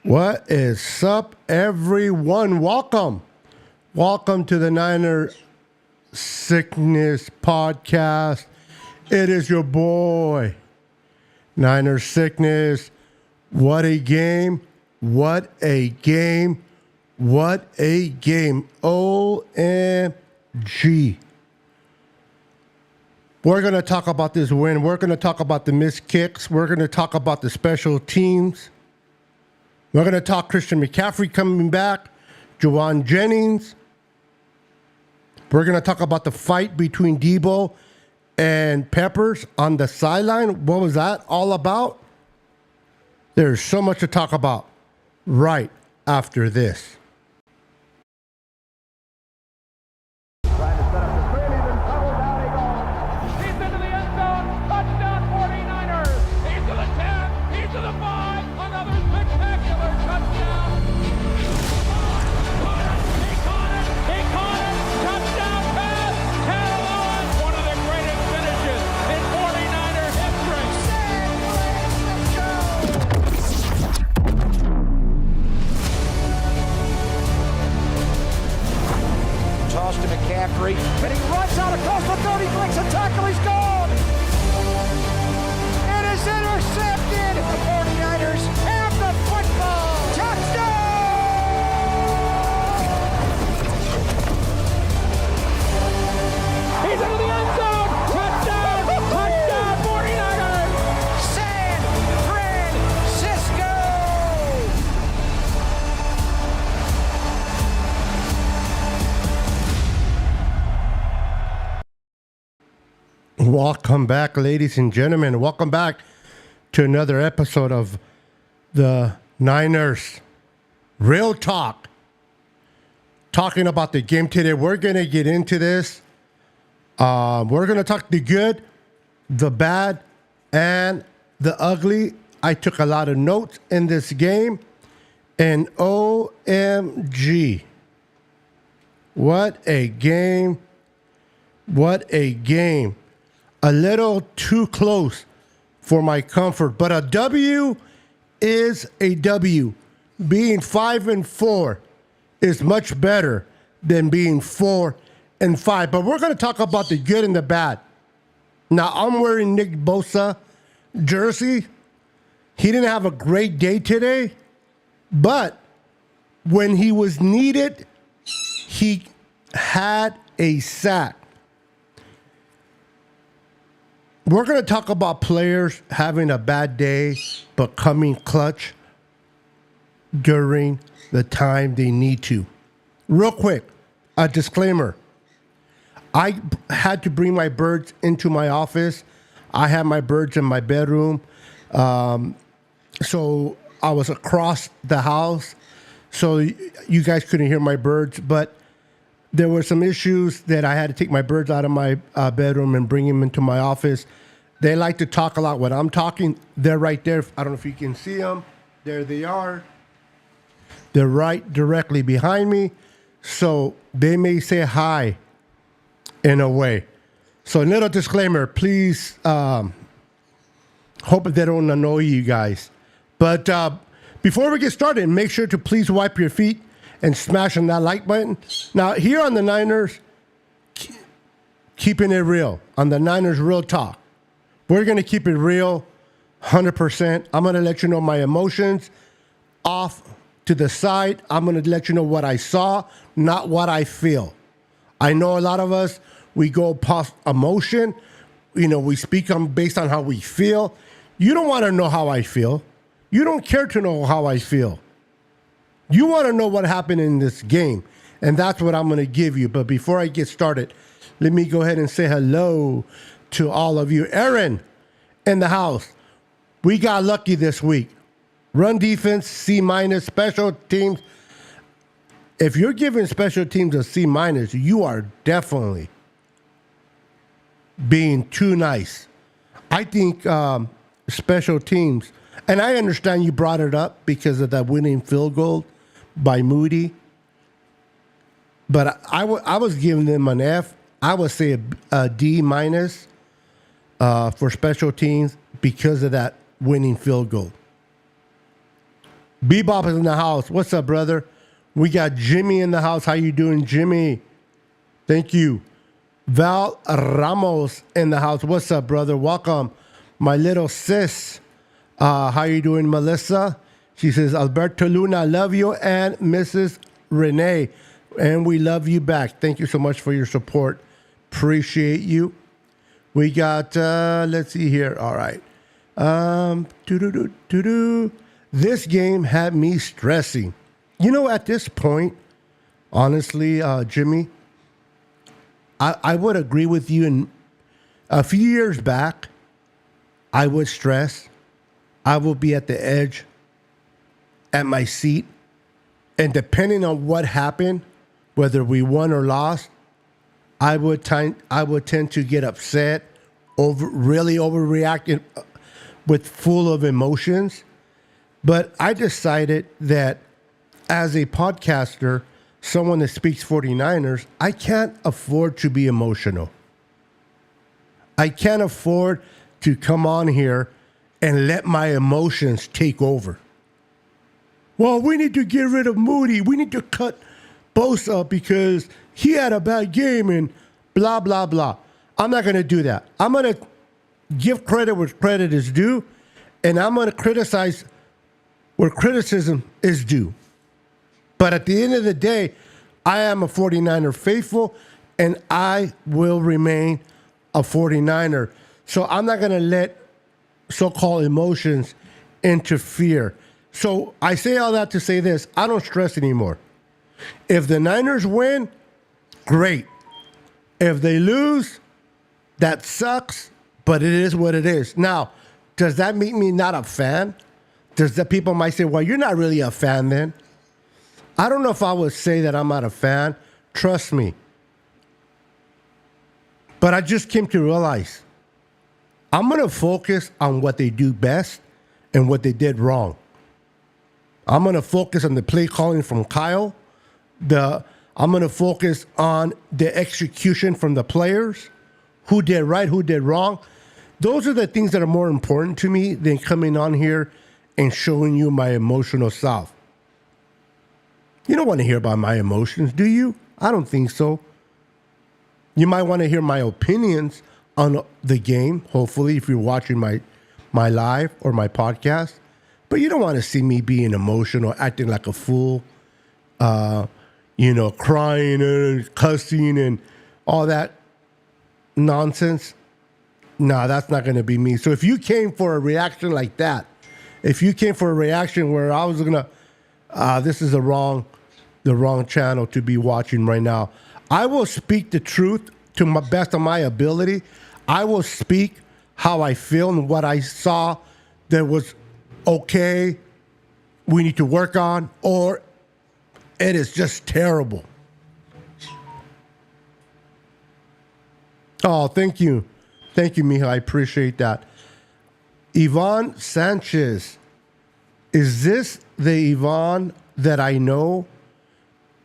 What is up, everyone? Welcome. Welcome to the Niner Sickness Podcast. It is your boy, Niner Sickness. What a game. What a game. What a game. OMG. We're going to talk about this win. We're going to talk about the missed kicks. We're going to talk about the special teams. We're going to talk Christian McCaffrey coming back, Juwan Jennings. We're going to talk about the fight between Debo and Peppers on the sideline. What was that all about? There's so much to talk about right after this. Trying to set up the screen, he's in trouble, down he goes. He's into the end zone, touchdown 49ers. He's to the 10, he's to the 5, another spectacular touchdown. He caught it, touchdown pass, Catalan. One of the greatest finishes in 49er history. Toss to McCaffrey, and he runs out across the 30, breaks a tackle, he's gone! It is intercepted! The 49ers have the football! Touchdown! He's into the end zone, touchdown, 49ers. San Francisco! Welcome back, ladies and gentlemen. Welcome back to another episode of the Niners Real Talk. Talking about the game today. We're going to get into this. We're going to talk the good, the bad, and the ugly. I took a lot of notes in this game. And OMG. What a game. What a game. A little too close for my comfort, but a W is a W. Being 5-4 is much better than being 4-5. But we're going to talk about the good and the bad. Now, I'm wearing Nick Bosa jersey. He didn't have a great day today, but when he was needed, he had a sack. We're going to talk about players having a bad day, but coming clutch during the time they need to. Real quick, a disclaimer. I had to bring my birds into my office. I had my birds in my bedroom. So I was across the house. So you guys couldn't hear my birds, but there were some issues that I had to take my birds out of my bedroom and bring them into my office. They like to talk a lot when I'm talking. They're right there. I don't know if you can see them. There they are. They're right directly behind me. So they may say hi in a way. So a little disclaimer, please hope they don't annoy you guys. But before we get started, make sure to please wipe your feet and smash on that like button. Now, here on the Niners, keeping it real, on the Niners Real Talk, we're going to keep it real, 100%. I'm going to let you know my emotions off to the side. I'm going to let you know what I saw, not what I feel. I know a lot of us, we go past emotion. You know, we speak based on how we feel. You don't want to know how I feel. You don't care to know how I feel. You want to know what happened in this game, and that's what I'm going to give you. But before I get started, let me go ahead and say hello to all of you. Aaron in the house. We got lucky this week. Run defense, C-, special teams. If you're giving special teams a C-, you are definitely being too nice. I think special teams, and I understand you brought it up because of that winning field goal by Moody, but I was giving them an F. I would say a D- for special teams because of that winning field goal. Bebop is in the house. What's up, brother? We got Jimmy in the house. How you doing, Jimmy? Thank you. Val Ramos in the house. What's up, brother? Welcome. My little sis. How you doing, Melissa? She says, Alberto Luna, love you, and Mrs. Renee. And we love you back. Thank you so much for your support. Appreciate you. We got, let's see here. All right. This game had me stressing. You know, at this point, honestly, Jimmy, I would agree with you. In a few years back, I would stress. I would be at the edge at my seat. And depending on what happened, whether we won or lost, I would tend to get upset, really overreacting with full of emotions. But I decided that as a podcaster, someone that speaks 49ers, I can't afford to be emotional. I can't afford to come on here and let my emotions take over. Well, we need to get rid of Moody. We need to cut Bosa because he had a bad game and blah, blah, blah. I'm not going to do that. I'm going to give credit where credit is due, and I'm going to criticize where criticism is due. But at the end of the day, I am a 49er faithful, and I will remain a 49er. So I'm not going to let so-called emotions interfere. So I say all that to say this. I don't stress anymore. If the Niners win, great. If they lose, that sucks, but it is what it is. Now, does that make me not a fan? Does that people might say, well, you're not really a fan then? I don't know if I would say that I'm not a fan. Trust me. But I just came to realize I'm going to focus on what they do best and what they did wrong. I'm going to focus on the play calling from Kyle. I'm going to focus on the execution from the players. Who did right, who did wrong. Those are the things that are more important to me than coming on here and showing you my emotional self. You don't want to hear about my emotions, do you? I don't think so. You might want to hear my opinions on the game, hopefully, if you're watching my live or my podcast. But you don't want to see me being emotional, acting like a fool, crying and cussing and all that nonsense. Nah, that's not going to be me. So if you came for a reaction like that, if you came for a reaction where I was going to, this is the wrong channel to be watching right now. I will speak the truth to my best of my ability. I will speak how I feel and what I saw that was okay, we need to work on, or it is just terrible. Oh, thank you. Thank you, Miha. I appreciate that. Yvonne Sanchez. Is this the Yvonne that I know?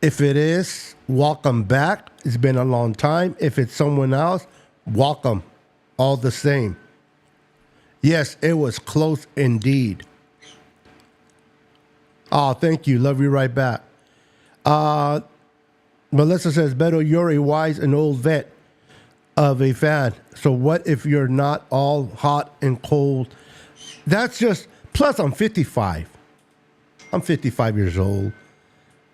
If it is, welcome back. It's been a long time. If it's someone else, welcome. All the same. Yes, it was close indeed. Oh, thank you. Love you right back. Melissa says, Beto, you're a wise and old vet of a fan. So what if you're not all hot and cold? That's just, plus I'm 55. I'm 55 years old.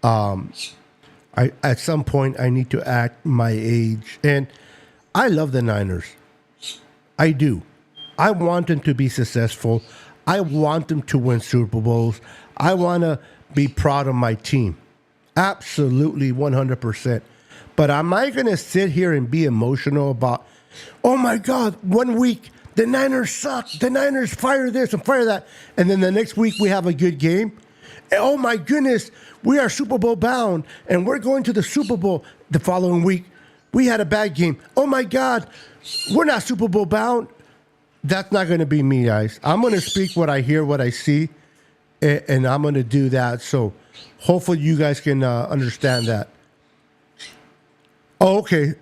At some point, I need to act my age. And I love the Niners. I do. I want them to be successful. I want them to win Super Bowls. I want to be proud of my team. Absolutely, 100%. But am I going to sit here and be emotional about, oh my God, 1 week, the Niners suck. The Niners fire this and fire that. And then the next week we have a good game. And oh my goodness, we are Super Bowl bound and we're going to the Super Bowl the following week. We had a bad game. Oh my God, we're not Super Bowl bound. That's not going to be me, guys. I'm going to speak what I hear, what I see, and I'm going to do that. So hopefully you guys can understand that. Oh, okay.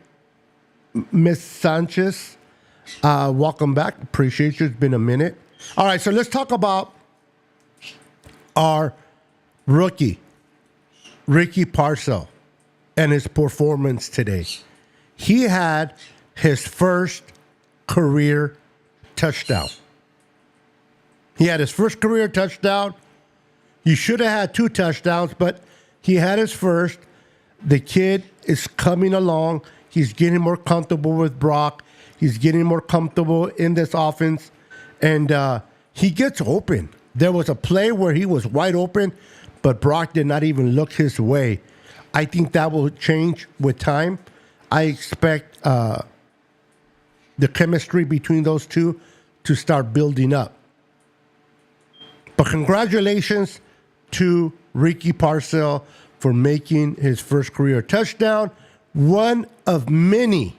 Miss Sanchez, welcome back. Appreciate you. It's been a minute. All right, so let's talk about our rookie, Ricky Parcell, and his performance today. He had his first career touchdown. He had his first career touchdown. He should have had 2 touchdowns, but he had his first. The kid is coming along. He's getting more comfortable with Brock. He's getting more comfortable in this offense. And he gets open. There was a play where he was wide open, but Brock did not even look his way. I think that will change with time. I expect the chemistry between those two to start building up. But congratulations to Ricky Parcell for making his first career touchdown. One of many,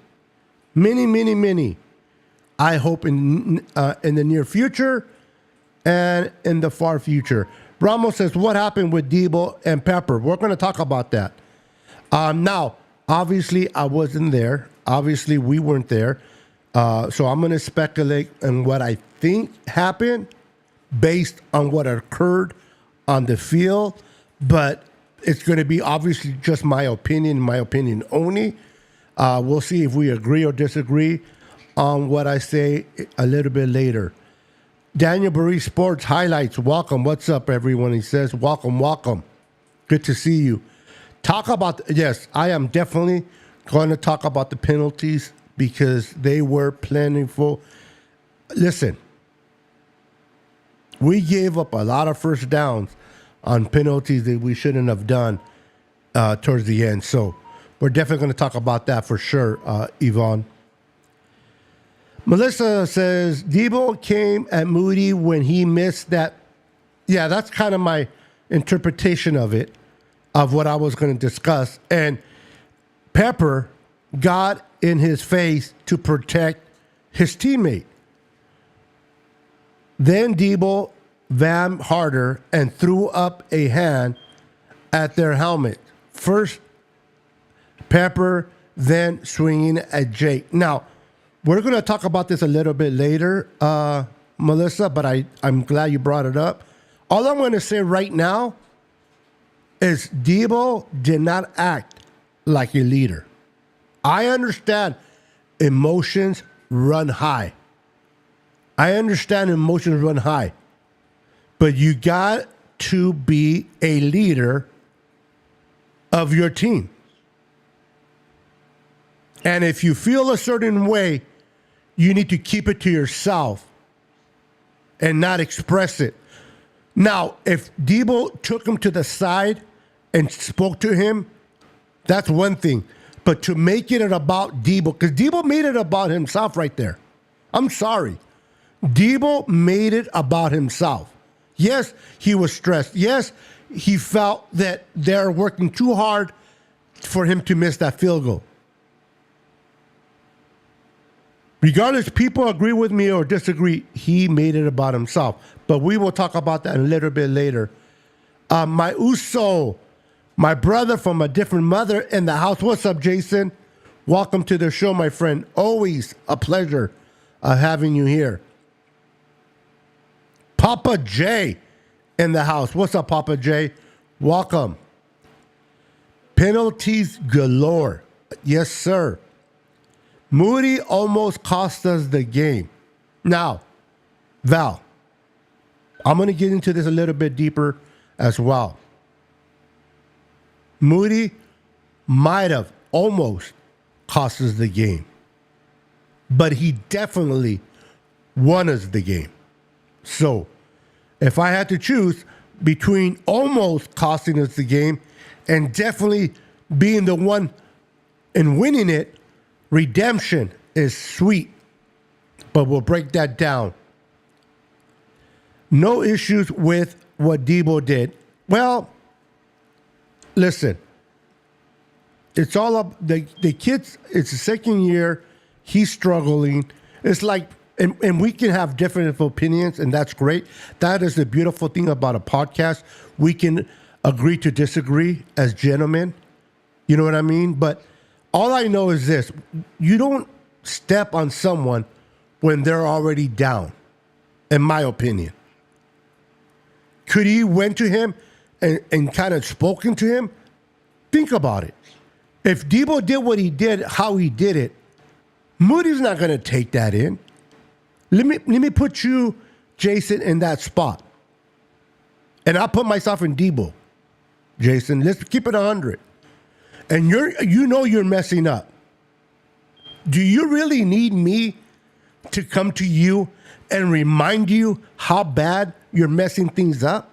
I hope in the near future and in the far future. Ramos says, what happened with Debo and Pepper? We're going to talk about that. Now, obviously, I wasn't there. Obviously, we weren't there. So I'm going to speculate on what I think happened based on what occurred on the field. But it's going to be obviously just my opinion only. We'll see if we agree or disagree on what I say a little bit later. Daniel Burry Sports Highlights. Welcome. What's up, everyone? He says, welcome. Good to see you. Yes, I am definitely going to talk about the penalties because they were plentiful. Listen, we gave up a lot of first downs on penalties that we shouldn't have done towards the end. So we're definitely going to talk about that for sure, Yvonne. Melissa says, Debo came at Moody when he missed that. Yeah, that's kind of my interpretation of it, of what I was going to discuss. And Pepper got in his face to protect his teammate. Then Debo vammed harder and threw up a hand at their helmet. First Pepper, then swinging at Jake. Now, we're going to talk about this a little bit later, Melissa, but I'm glad you brought it up. All I'm going to say right now is Debo did not act like a leader. I understand emotions run high. But you got to be a leader of your team. And if you feel a certain way, you need to keep it to yourself and not express it. Now, if Debo took him to the side and spoke to him, that's one thing. But to make it about Debo, because Debo made it about himself right there. I'm sorry. Debo made it about himself. Yes, he was stressed. Yes, he felt that they're working too hard for him to miss that field goal. Regardless, people agree with me or disagree, he made it about himself. But we will talk about that a little bit later. My Uso, my brother from a different mother in the house. What's up, Jason? Welcome to the show, my friend. Always a pleasure having you here. Papa J in the house. What's up, Papa J? Welcome. Penalties galore. Yes, sir. Moody almost cost us the game. Now, Val, I'm going to get into this a little bit deeper as well. Moody might have almost cost us the game, but he definitely won us the game. So, if I had to choose between almost costing us the game and definitely being the one and winning it, redemption is sweet, but we'll break that down. No issues with what Debo did. Well, listen, it's all up. The kid's, it's the second year. He's struggling. It's like, and we can have different opinions, and that's great. That is the beautiful thing about a podcast. We can agree to disagree as gentlemen. You know what I mean? But all I know is this. You don't step on someone when they're already down, in my opinion. Could he went to him and kind of spoken to him, think about it. If Debo did what he did, how he did it, Moody's not going to take that in. Let me put you, Jason, in that spot. And I'll put myself in Debo. Jason, let's keep it 100. And you're messing up. Do you really need me to come to you and remind you how bad you're messing things up?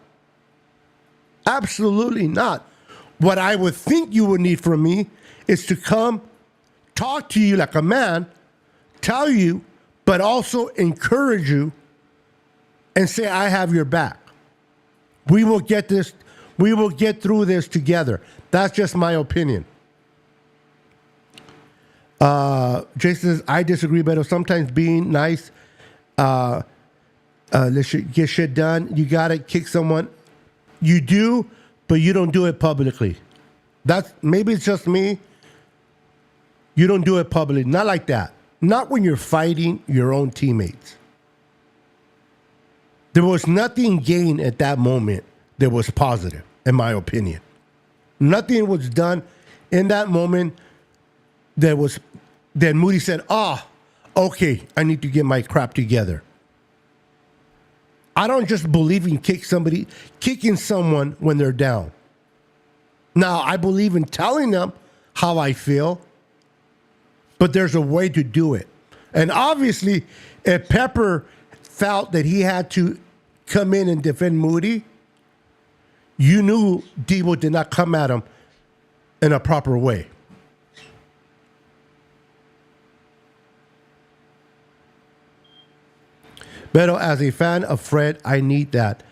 Absolutely not. What I would think you would need from me is to come talk to you like a man, tell you, but also encourage you and say, I have your back. We will get this. We will get through this together. That's just my opinion. Jason says, I disagree, but sometimes being nice, let's get shit done. You got to kick someone. You do, but you don't do it publicly. Maybe it's just me. You don't do it publicly. Not like that. Not when you're fighting your own teammates. There was nothing gained at that moment that was positive, in my opinion. Nothing was done in that moment that Moody said, okay, I need to get my crap together. I don't just believe in kicking someone when they're down. Now, I believe in telling them how I feel, but there's a way to do it. And obviously, if Pepper felt that he had to come in and defend Moody, you knew Debo did not come at him in a proper way. Beto, as a fan of Fred, I need that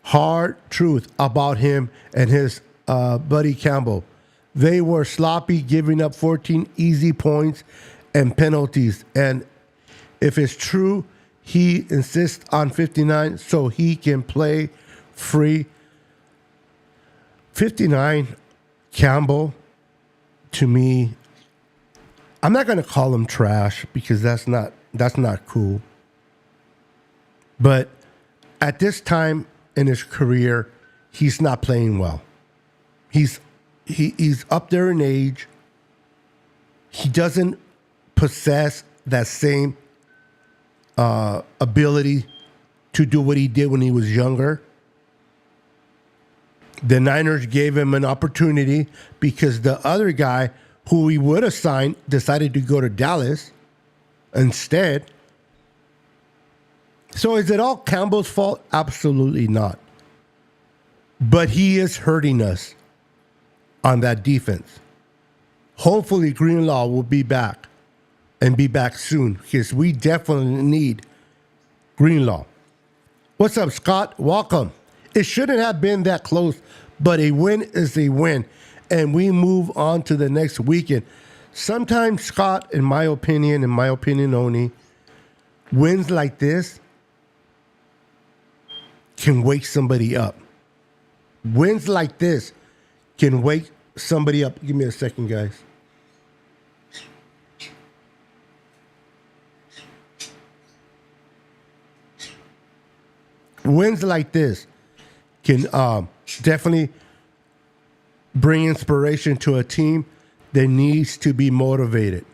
hard truth about him and his buddy Campbell. They were sloppy, giving up 14 easy points and penalties. And if it's true, he insists on 59 so he can play free. 59, Campbell, to me, I'm not going to call him trash because that's not cool. But at this time in his career, he's not playing well. He's up there in age. He doesn't possess that same ability to do what he did when he was younger. The Niners gave him an opportunity because the other guy who he would have signed decided to go to Dallas instead. So is it all Campbell's fault? Absolutely not. But he is hurting us on that defense. Hopefully Greenlaw will be back and be back soon because we definitely need Greenlaw. What's up, Scott? Welcome. It shouldn't have been that close, but a win is a win, and we move on to the next weekend. Sometimes, Scott, in my opinion only, wins like this can wake somebody up. Wins like this can wake somebody up. Give me a second, guys. Wins like this can definitely bring inspiration to a team that needs to be motivated.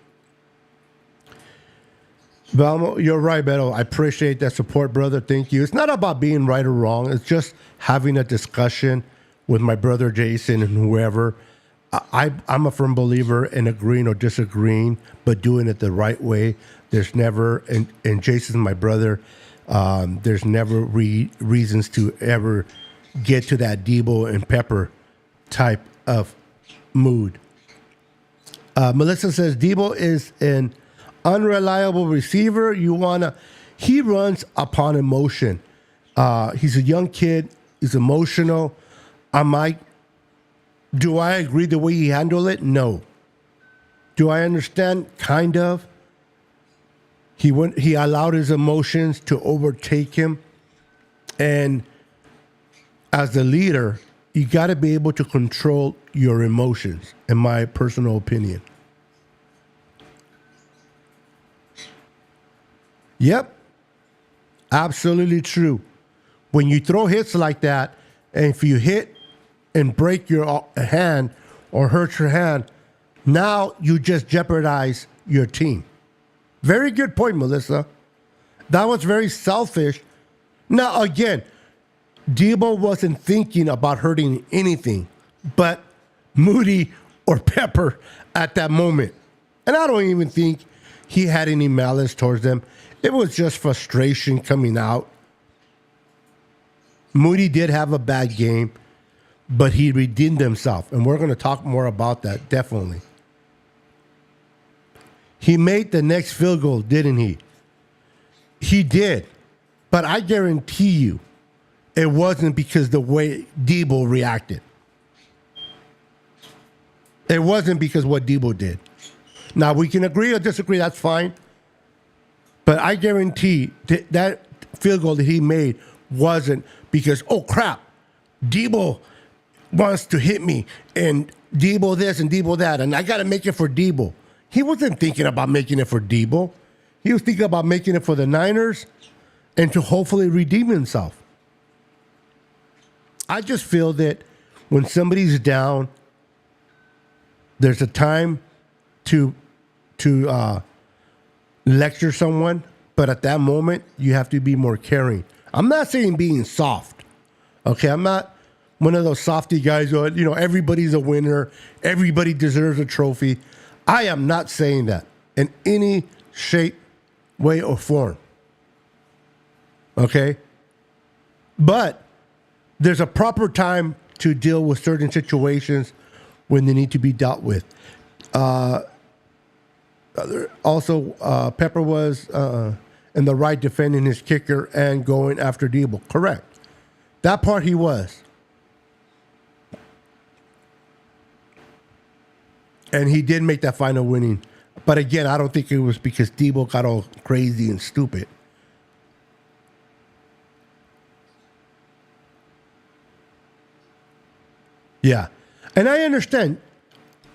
Valmo, you're right, Beto. I appreciate that support, brother. Thank you. It's not about being right or wrong. It's just having a discussion with my brother Jason and whoever. I'm a firm believer in agreeing or disagreeing, but doing it the right way. There's never, and Jason's my brother, there's never reasons to ever get to that Debo and Pepper type of mood. Melissa says Debo is an unreliable receiver. He runs upon emotion. He's a young kid. He's emotional. Do I agree the way he handled it? No. Do I understand? Kind of. He allowed his emotions to overtake him. And as the leader, you got to be able to control your emotions, in my personal opinion. Yep. Absolutely true. When you throw hits like that, and if you hit and break your hand or hurt your hand, now you just jeopardize your team. Very good point, Melissa. That was very selfish. Now, again, Debo wasn't thinking about hurting anything but Moody or Pepper at that moment. And I don't even think he had any malice towards them. It was just frustration coming out. Moody did have a bad game, but he redeemed himself. And we're going to talk more about that, definitely. He made the next field goal, didn't he? He did. But I guarantee you, it wasn't because the way Debo reacted. It wasn't because what Debo did. Now, we can agree or disagree, that's fine. But I guarantee that field goal that he made wasn't because, oh, crap, Debo wants to hit me, and Debo this and Debo that, and I got to make it for Debo. He wasn't thinking about making it for Debo. He was thinking about making it for the Niners and to hopefully redeem himself. I just feel that when somebody's down, there's a time to lecture someone, but at that moment, you have to be more caring. I'm not saying being soft, okay? I'm not one of those softy guys who, everybody's a winner, everybody deserves a trophy. I am not saying that in any shape, way, or form, okay? But there's a proper time to deal with certain situations when they need to be dealt with. Also, Pepper was in the right defending his kicker and going after Debo. Correct. That part he was. And he did make that final winning. But again, I don't think it was because Debo got all crazy and stupid. Yeah. And I understand.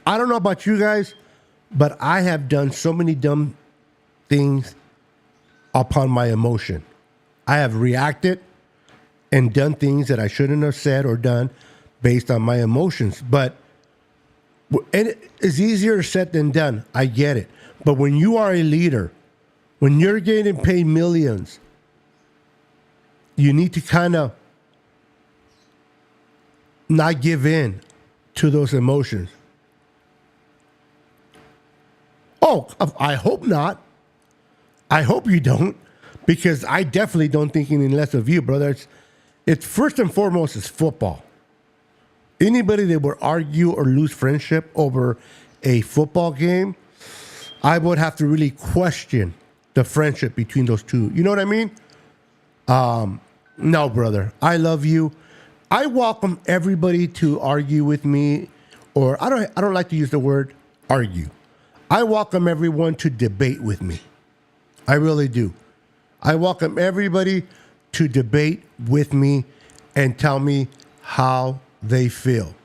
I don't know about you guys, but I have done so many dumb things upon my emotion. I have reacted and done things that I shouldn't have said or done based on my emotions. But and it's easier said than done. I get it. But when you are a leader, when you're getting paid millions, you need to kind of not give in to those emotions. Oh, I hope not. I hope you don't, because I definitely don't think any less of you, brother. It's first and foremost is football. Anybody that would argue or lose friendship over a football game, I would have to really question the friendship between those two. You know what I mean? No, brother. I love you. I welcome everybody to argue with me, or I don't like to use the word argue. I welcome everyone to debate with me. I really do. I welcome everybody to debate with me and tell me how they feel.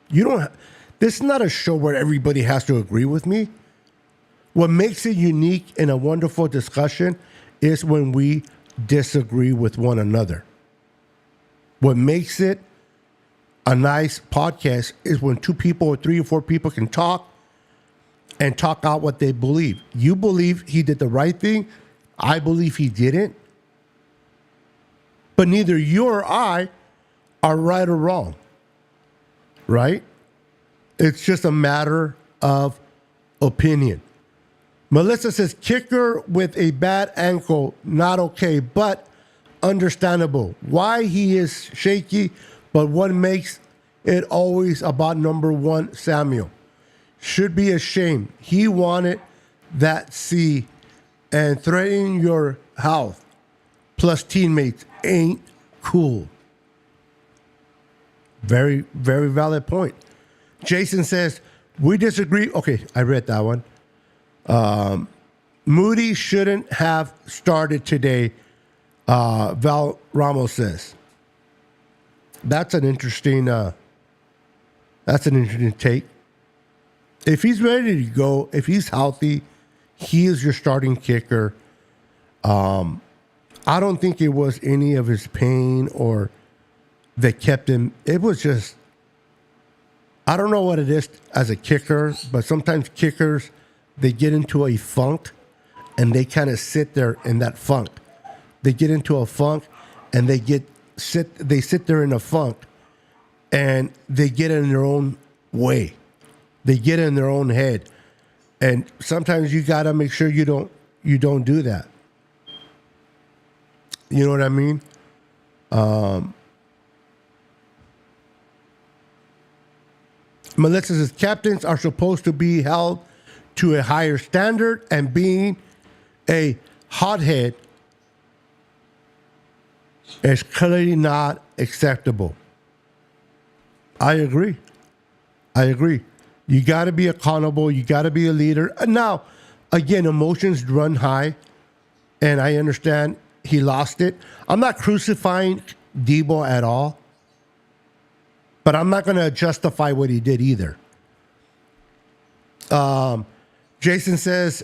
This is not a show where everybody has to agree with me. What makes it unique and a wonderful discussion is when we disagree with one another. What makes it a nice podcast is when 2 people or 3 or 4 people can talk and talk out what they believe. You believe he did the right thing. I believe he didn't. But neither you or I are right or wrong, right? It's just a matter of opinion. Melissa says, kicker with a bad ankle, not okay, but understandable. Why he is shaky, but what makes it always about number 1, Samuel? Should be ashamed. He wanted that C, and threatening your health plus teammates ain't cool. Very, very valid point. Jason says, we disagree. Okay, I read that one. Moody shouldn't have started today, Val Ramos says. That's an interesting take. If he's ready to go, if he's healthy, he is your starting kicker. I don't think it was any of his pain or that kept him. It was just, I don't know what it is as a kicker, but sometimes kickers, they get into a funk and they kind of sit there in that funk. They get into a funk and they sit there in a funk and they get in their own way. They get in their own head. And sometimes you got to make sure you don't do that. You know what I mean? Melissa says captains are supposed to be held to a higher standard, and being a hothead is clearly not acceptable. I agree. You got to be accountable. You got to be a leader. Now, again, emotions run high, and I understand he lost it. I'm not crucifying Debo at all, but I'm not going to justify what he did either. Jason says,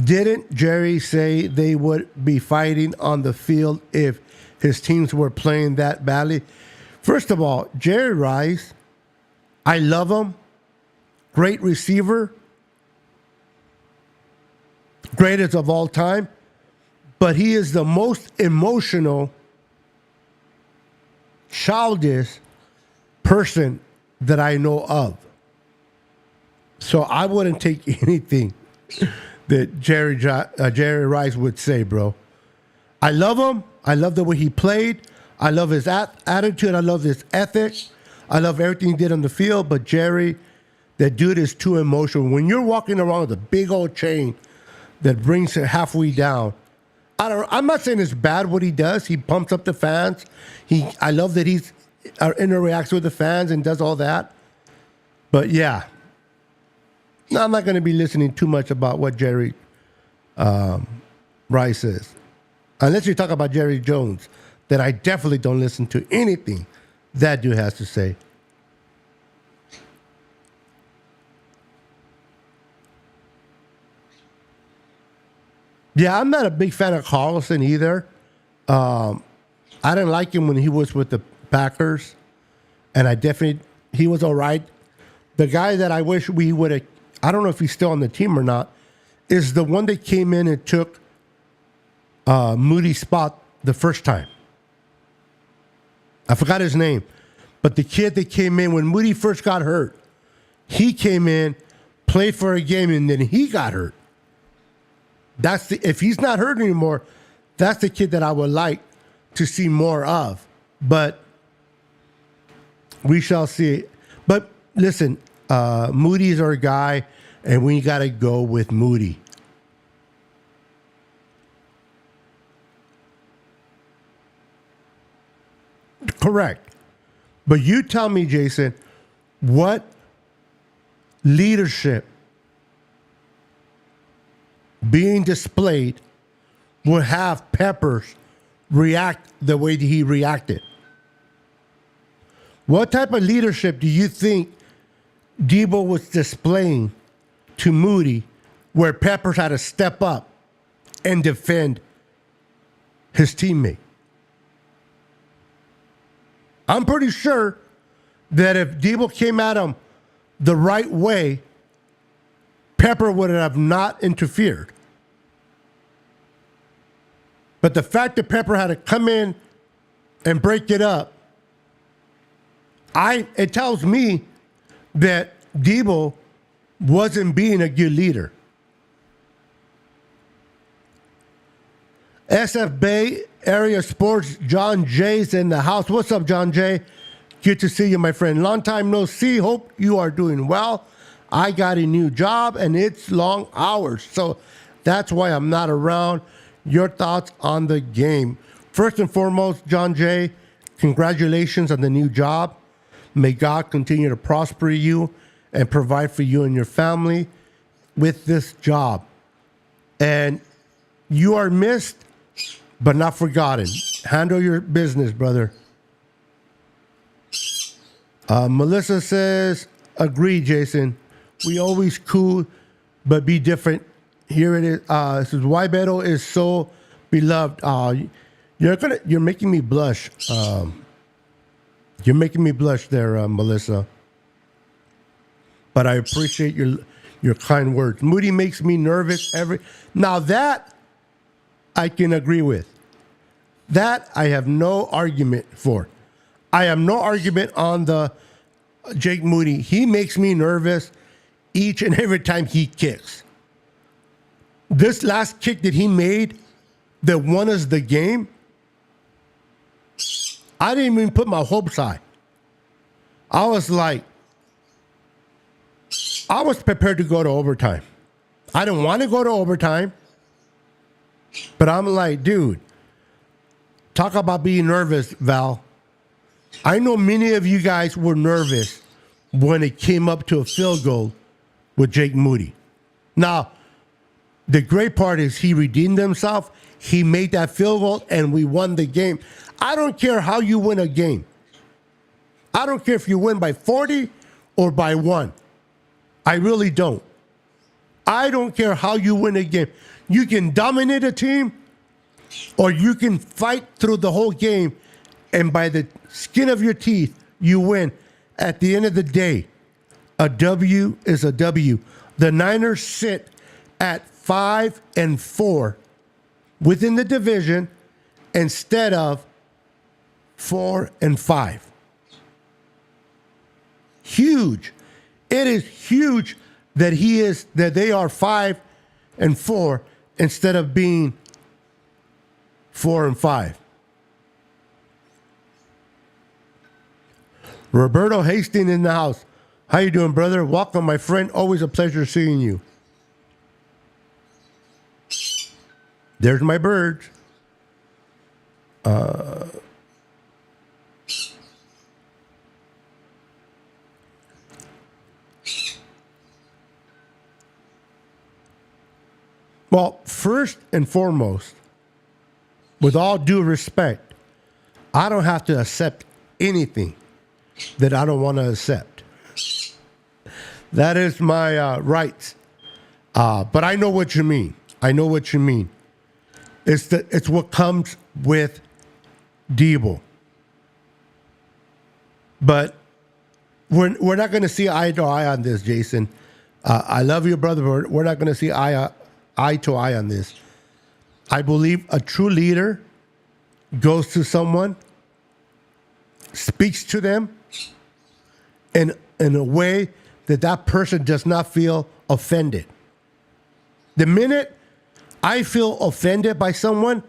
didn't Jerry say they would be fighting on the field if his teams were playing that badly? First of all, Jerry Rice, I love him. Great receiver. Greatest of all time. But he is the most emotional, childish person that I know of. So I wouldn't take anything that Jerry Rice would say, bro. I love him. I love the way he played. I love his attitude. I love his ethics. I love everything he did on the field. But Jerry, that dude is too emotional. When you're walking around with a big old chain that brings it halfway down, I'm not saying it's bad what he does. He pumps up the fans. I love that he's interacts with the fans and does all that. But yeah, no, I'm not going to be listening too much about what Jerry Rice is. Unless you talk about Jerry Jones, then I definitely don't listen to anything that dude has to say. Yeah, I'm not a big fan of Carlson either. I didn't like him when he was with the Packers, and he was all right. The guy that I wish we would have, I don't know if he's still on the team or not, is the one that came in and took Moody's spot the first time. I forgot his name. But the kid that came in when Moody first got hurt, he came in, played for a game, and then he got hurt. If he's not hurt anymore, that's the kid that I would like to see more of. But we shall see. But listen, Moody's our guy, and we got to go with Moody. Correct. But you tell me, Jason, what leadership being displayed will have Peppers react the way that he reacted? What type of leadership do you think Debo was displaying to Moody where Peppers had to step up and defend his teammate? I'm pretty sure that if Debo came at him the right way, Pepper would have not interfered. But the fact that Pepper had to come in and break it up, it tells me that Debo wasn't being a good leader. SF Bay Area Sports, John Jay's in the house. What's up, John Jay? Good to see you, my friend. Long time no see. Hope you are doing well. I got a new job, and it's long hours, so that's why I'm not around. Your thoughts on the game? First and foremost, John Jay, congratulations on the new job. May God continue to prosper you and provide for you and your family with this job. And you are missed, but not forgotten. Handle your business, brother. Melissa says, agree, Jason. We always cool, but be different. Here it is. It says, why Beto is so beloved. You're making me blush. You're making me blush there, Melissa. But I appreciate your kind words. Moody makes me nervous now that I can agree with. That I have no argument for. I have no argument on the Jake Moody. He makes me nervous each and every time he kicks. This last kick that he made that won us the game, I didn't even put my hopes high. I was prepared to go to overtime. I didn't want to go to overtime, but I'm like, dude, talk about being nervous, Val. I know many of you guys were nervous when it came up to a field goal with Jake Moody. Now, the great part is he redeemed himself. He made that field goal, and we won the game. I don't care how you win a game. I don't care if you win by 40 or by 1. I really don't. I don't care how you win a game. You can dominate a team, or you can fight through the whole game, and by the skin of your teeth, you win. At the end of the day, a W is a W. The Niners sit at 5-4 within the division instead of 4-5. Huge. It is huge that they are 5-4 instead of being 4-5. Roberto Hastings in the house. How you doing, brother? Welcome, my friend. Always a pleasure seeing you. There's my birds. Well, first and foremost, with all due respect, I don't have to accept anything that I don't want to accept. That is my rights. But I know what you mean. I know what you mean. It's what comes with Debo. But we're not going to see eye to eye on this, Jason. I love you, brother, but we're not going to see eye to eye on this. I believe a true leader goes to someone, speaks to them in a way that person does not feel offended. The minute I feel offended by someone,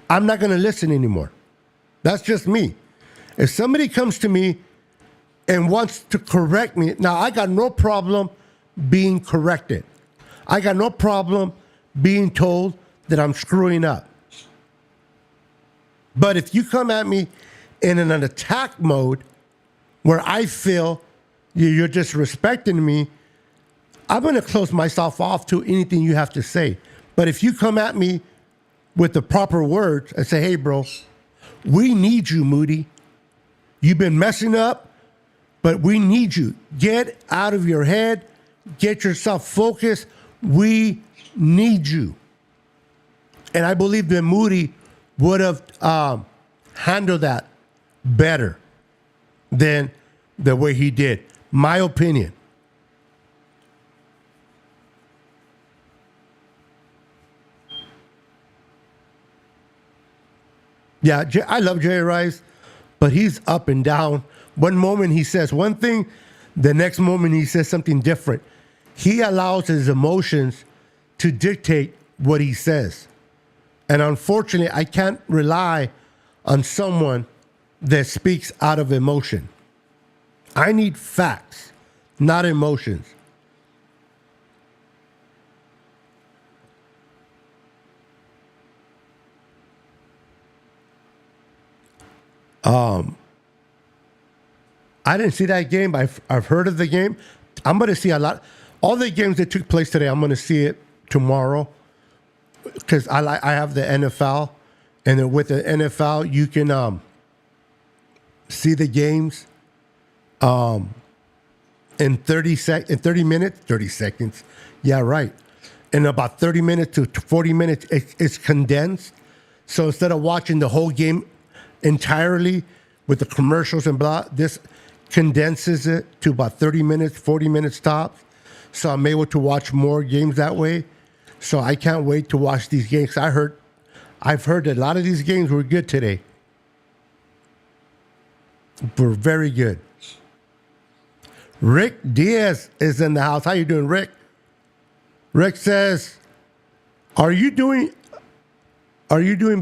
I'm not going to listen anymore. That's just me. If somebody comes to me and wants to correct me, now I got no problem being corrected. I got no problem being told that I'm screwing up. But if you come at me in an attack mode where I feel you're disrespecting me, I'm going to close myself off to anything you have to say. But if you come at me with the proper words and say, hey, bro, we need you, Moody. You've been messing up, but we need you. Get out of your head. Get yourself focused. We need you. And I believe that Moody would have handled that better than the way he did. My opinion. Yeah, I love Jerry Rice, but he's up and down. One moment he says one thing, the next moment he says something different. He allows his emotions to dictate what he says. And unfortunately, I can't rely on someone that speaks out of emotion. I need facts, not emotions. I didn't see that game, but I've heard of the game. I'm going to see a lot. All the games that took place today, I'm going to see it tomorrow because I have the NFL, and then with the NFL, you can see the games in 30 minutes, 30 seconds. Yeah, right. In about 30 minutes to 40 minutes, it's condensed. So instead of watching the whole game entirely with the commercials and blah, this condenses it to about 30 minutes, 40 minutes tops. So I'm able to watch more games that way. So I can't wait to watch these games. I've heard that a lot of these games were good today. Were very good. Rick Diaz is in the house. How you doing, Rick? Rick says, Are you doing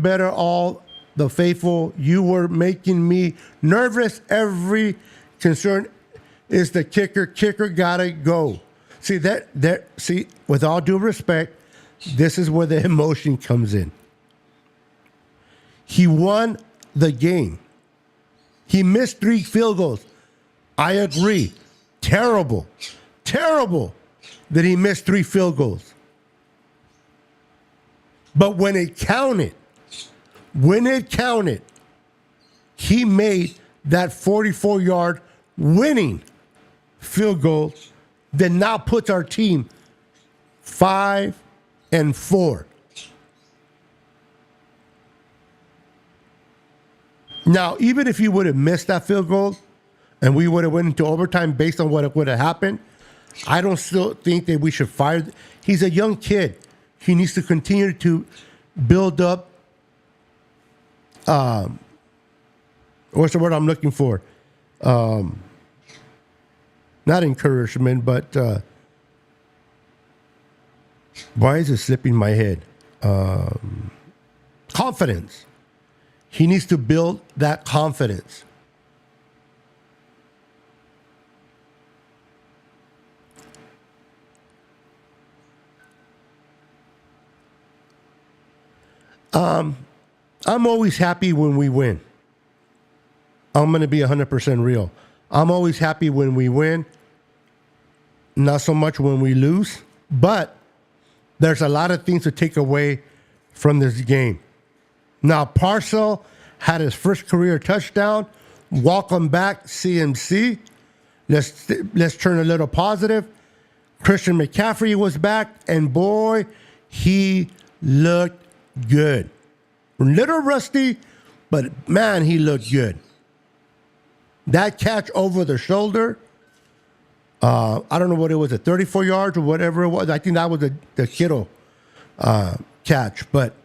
better, all the faithful? You were making me nervous. Every concern is the kicker. Kicker gotta go. See, with all due respect, this is where the emotion comes in. He won the game. He missed 3 field goals. I agree. Terrible that he missed 3 field goals. But when it counted, he made that 44-yard winning field goal that now puts our team 5-4. Now, even if he would have missed that field goal and we would have went into overtime based on what would have happened, I don't still think that we should fire. He's a young kid. He needs to continue to build up. What's the word I'm looking for? Not encouragement, but why is it slipping my head? Confidence. He needs to build that confidence. I'm always happy when we win. I'm going to be 100% real. I'm always happy when we win. Not so much when we lose. But there's a lot of things to take away from this game. Now, Parcell had his first career touchdown. Welcome back, CMC. Let's turn a little positive. Christian McCaffrey was back, and boy, he looked good. A little rusty, but man, he looked good. That catch over the shoulder, I don't know what it was, a 34 yards or whatever it was. I think that was the Kittle catch, but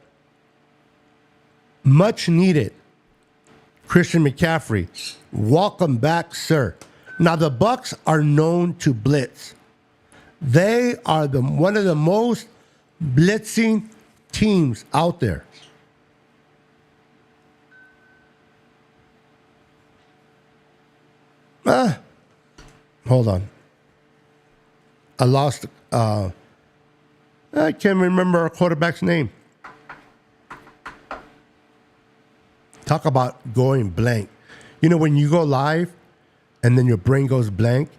much needed. Christian McCaffrey, welcome back, sir. Now, the Bucs are known to blitz. They are one of the most blitzing teams out there. Hold on. I lost. I can't remember our quarterback's name. Talk about going blank. You know, when you go live and then your brain goes blank,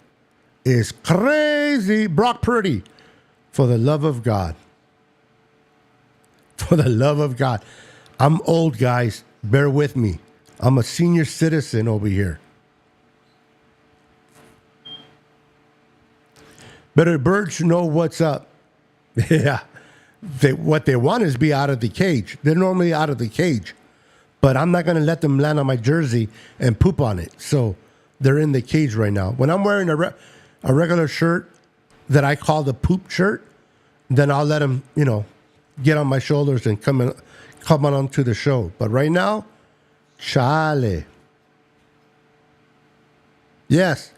it's crazy. Brock Purdy, for the love of God. For the love of God. I'm old, guys. Bear with me. I'm a senior citizen over here. Better birds know what's up. Yeah. What they want is be out of the cage. They're normally out of the cage. But I'm not going to let them land on my jersey and poop on it. So they're in the cage right now. When I'm wearing a regular shirt that I call the poop shirt, then I'll let them, get on my shoulders and come on onto the show. But right now, chale. Yes.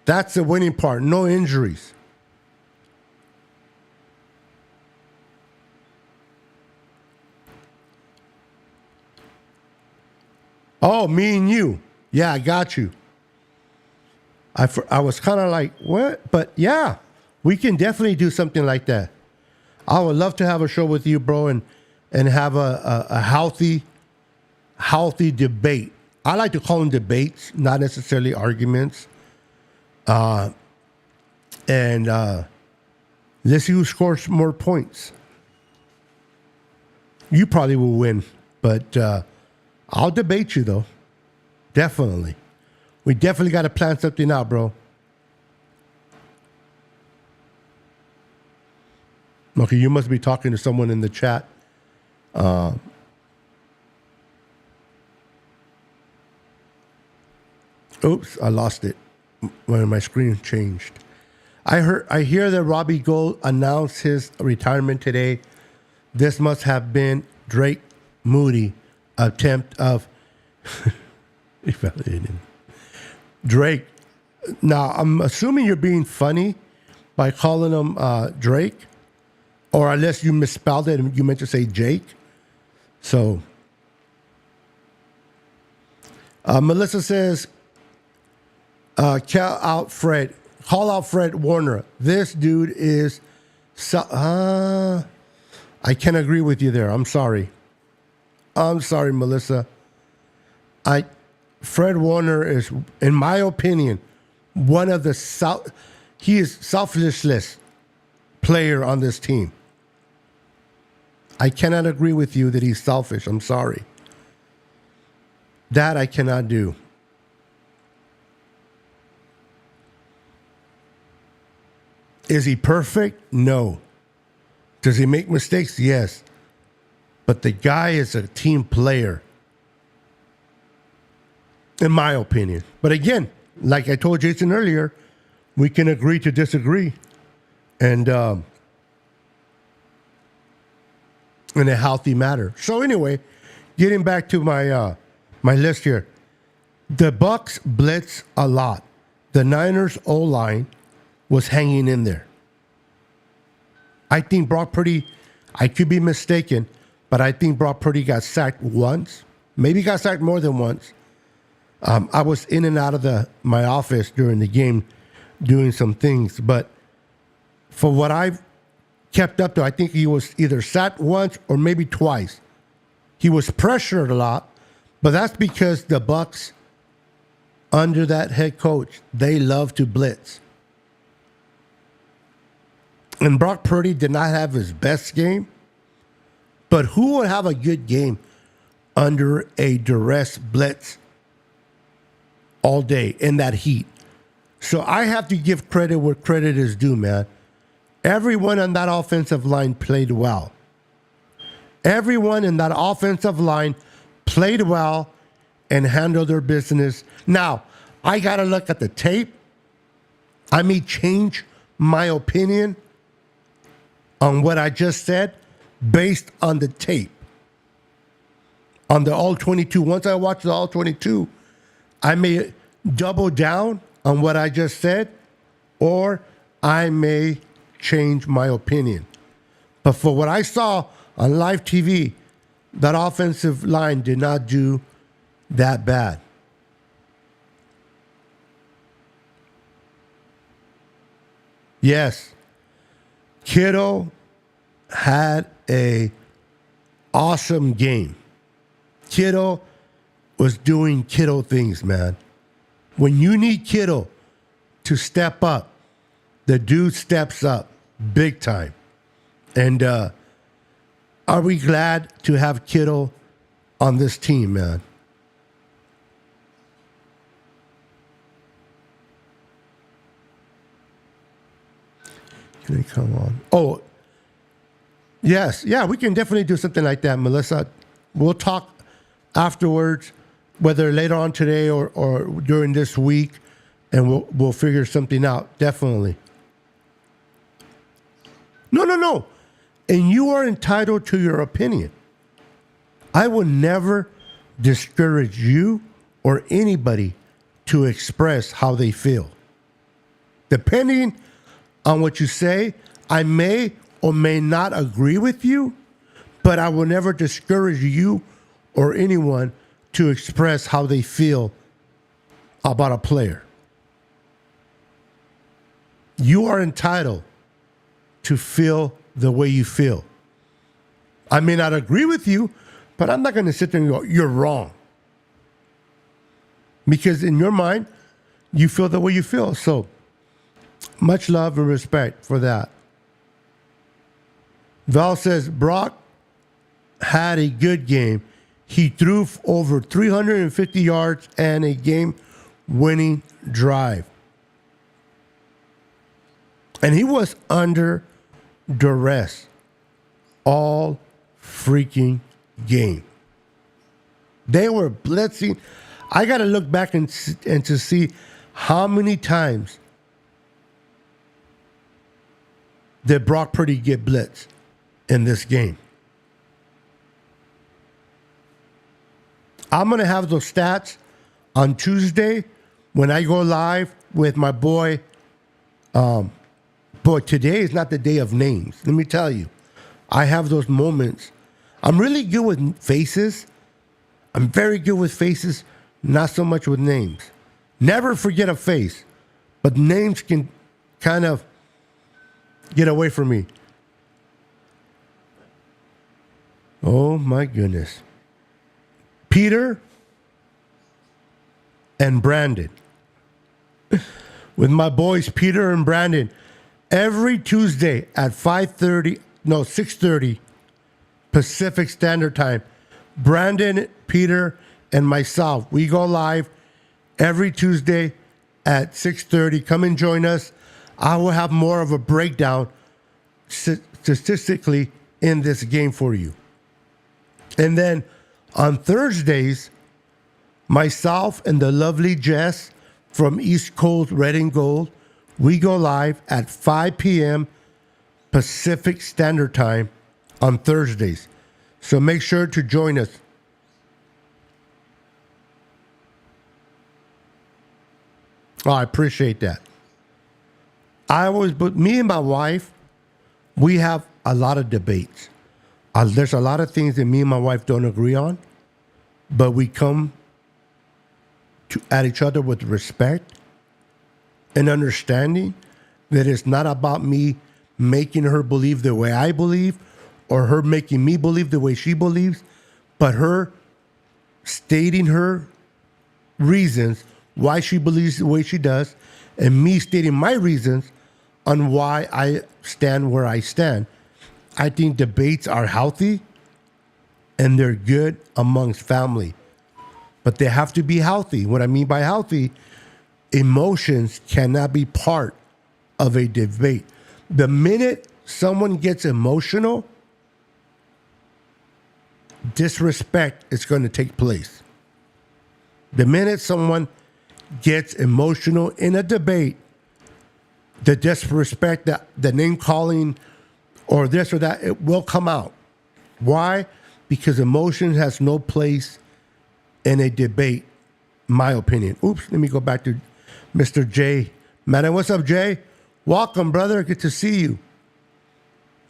That's the winning part. No injuries. Oh, me and you. Yeah, I got you. I was kind of like, what? But yeah, we can definitely do something like that. I would love to have a show with you, bro, and have a healthy debate. I like to call them debates, not necessarily arguments. And let's see who scores more points. You probably will win, but I'll debate you, though. Definitely. We definitely got to plan something out, bro. Okay, you must be talking to someone in the chat. Oops, I lost it when my screen changed. I hear that Robbie Gould announced his retirement today. This must have been Drake Moody attempt of evaluating Drake. Now I'm assuming you're being funny by calling him Drake, or unless you misspelled it and you meant to say Jake. So Melissa says, call out Fred Warner. This dude is I can't agree with you there. I'm sorry, Melissa. Fred Warner is, in my opinion, one of the he is selfless player on this team. I cannot agree with you that he's selfish. I'm sorry. That I cannot do. Is he perfect? No. Does he make mistakes? Yes. But the guy is a team player, in my opinion. But again, like I told Jason earlier, we can agree to disagree. And in a healthy manner. So anyway, getting back to my my list here. The Bucs blitz a lot. The Niners O-line was hanging in there. I think Brock Purdy, I could be mistaken, but I think Brock Purdy got sacked once. Maybe got sacked more than once. I was in and out of my office during the game doing some things, but for what I've kept up to, I think he was either sacked once or maybe twice. He was pressured a lot, but that's because the Bucs, under that head coach, they love to blitz. And Brock Purdy did not have his best game, but who would have a good game under a duress blitz all day in that heat? So I have to give credit where credit is due, man. Everyone on that offensive line played well. Everyone in that offensive line played well and handled their business. Now, I got to look at the tape. I may change my opinion on what I just said based on the tape. On the all 22, once I watch the all 22, I may double down on what I just said, or I may change my opinion. But for what I saw on live TV, that offensive line did not do that bad. Yes, Kittle had a awesome game. Kittle was doing Kittle things, man. When you need Kittle to step up, the dude steps up big time. And are we glad to have Kittle on this team, man? Can they come on? Oh, yes. Yeah, we can definitely do something like that, Melissa. We'll talk afterwards, whether later on today or during this week, and we'll figure something out. Definitely. No. And you are entitled to your opinion. I will never discourage you or anybody to express how they feel. Depending on what you say, I may or may not agree with you, but I will never discourage you or anyone to express how they feel about a player. You are entitled to feel the way you feel. I may not agree with you, but I'm not going to sit there and go, you're wrong. Because in your mind, you feel the way you feel. So much love and respect for that. Val says, Brock had a good game. He threw over 350 yards and a game-winning drive. And he was under duress all freaking game. They were blitzing. I got to look back and to see how many times did Brock Purdy get blitzed in this game. I'm going to have those stats on Tuesday when I go live with my boy. Boy, today is not the day of names. Let me tell you. I have those moments. I'm really good with faces. I'm very good with faces, not so much with names. Never forget a face, but names can kind of get away from me. Oh my goodness. Peter and Brandon. With my boys Peter and Brandon, every Tuesday at 6:30 Pacific Standard Time. Brandon, Peter, and myself, we go live every Tuesday at 6:30. Come and join us. I will have more of a breakdown statistically in this game for you. And then on Thursdays, myself and the lovely Jess from East Coast Red and Gold, we go live at 5 p.m. Pacific Standard Time on Thursdays. So make sure to join us. Oh, I appreciate that. Me and my wife, we have a lot of debates. There's a lot of things that me and my wife don't agree on, but we come at each other with respect and understanding that it's not about me making her believe the way I believe or her making me believe the way she believes, but her stating her reasons why she believes the way she does and me stating my reasons on why I stand where I stand. I think debates are healthy and they're good amongst family, but they have to be healthy. What I mean by healthy, emotions cannot be part of a debate. The minute someone gets emotional, disrespect is going to take place. The minute someone gets emotional in a debate, the disrespect, the name calling, or this or that, it will come out. Why? Because emotion has no place in a debate, my opinion. Oops, let me go back to Mr. J. Man, what's up, Jay? Welcome, brother. Good to see you.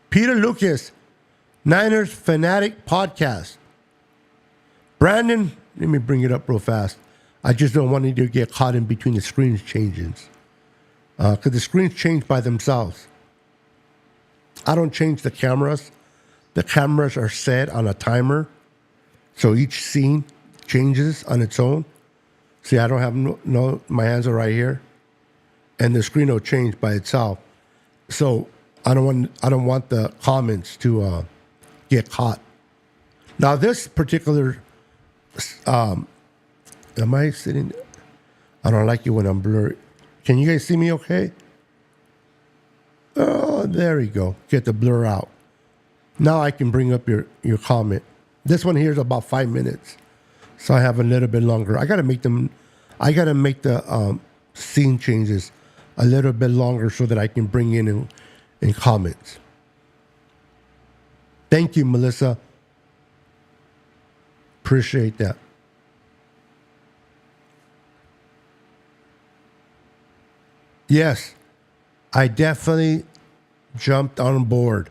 Peter Lucas, Niners Fanatic Podcast. Brandon, let me bring it up real fast. I just don't want you to get caught in between the screens changes. Because the screens change by themselves. I don't change the cameras. The cameras are set on a timer. So each scene changes on its own. See, I don't have no my hands are right here. And the screen will change by itself. So I don't want the comments to get caught. Now this particular am I sitting? I don't like it when I'm blurry. Can you guys see me okay? Oh, there we go. Get the blur out. Now I can bring up your comment. This one here is about 5 minutes. So I have a little bit longer. I gotta make the scene changes a little bit longer so that I can bring in comments. Thank you, Melissa. Appreciate that. Yes, I definitely jumped on board.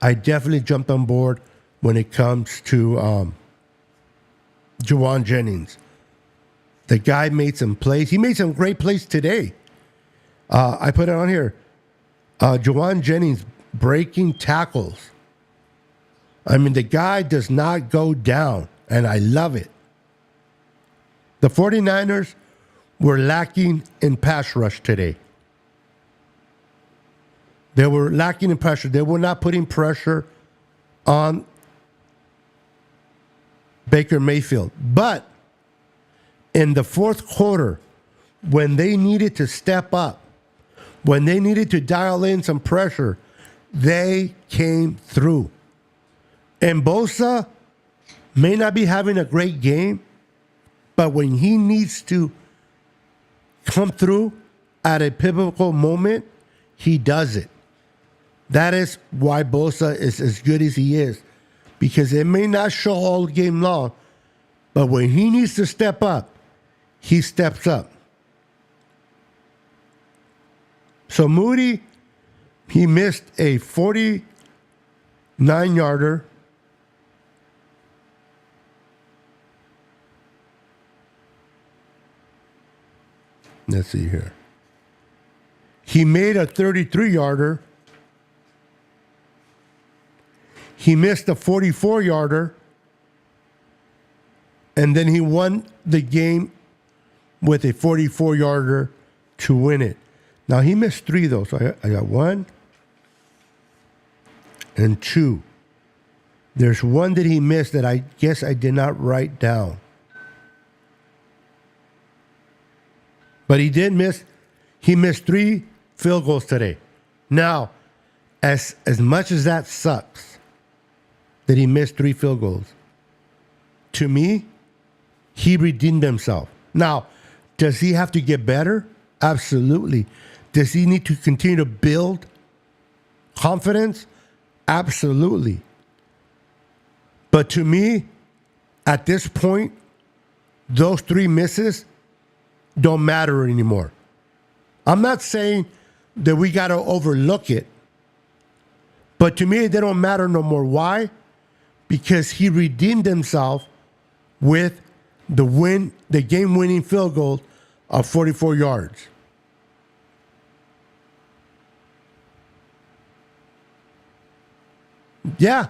I definitely jumped on board when it comes to Juwan Jennings. The guy made some plays. He made some great plays today. I put it on here. Juwan Jennings breaking tackles. I mean, the guy does not go down, and I love it. The 49ers were lacking in pass rush today. They were lacking in pressure. They were not putting pressure on Baker Mayfield. But in the fourth quarter, when they needed to step up, when they needed to dial in some pressure, they came through. And Bosa may not be having a great game, but when he needs to come through at a pivotal moment, he does it. That is why Bosa is as good as he is, because it may not show all game long, but when he needs to step up, he steps up. So Moody, he missed a 49-yarder. Let's see here. He made a 33-yarder. He missed a 44-yarder. And then he won the game with a 44-yarder to win it. Now, he missed 3, though. So I got 1 and 2. There's 1 that he missed that I guess I did not write down. But he did miss. He missed 3 field goals today. Now, as much as that sucks, that he missed 3 field goals, to me, he redeemed himself. Now, does he have to get better? Absolutely. Does he need to continue to build confidence? Absolutely. But to me, at this point, those 3 misses don't matter anymore. I'm not saying that we got to overlook it, but to me, they don't matter no more. Why? Because he redeemed himself with the game-winning field goal of 44 yards. Yeah,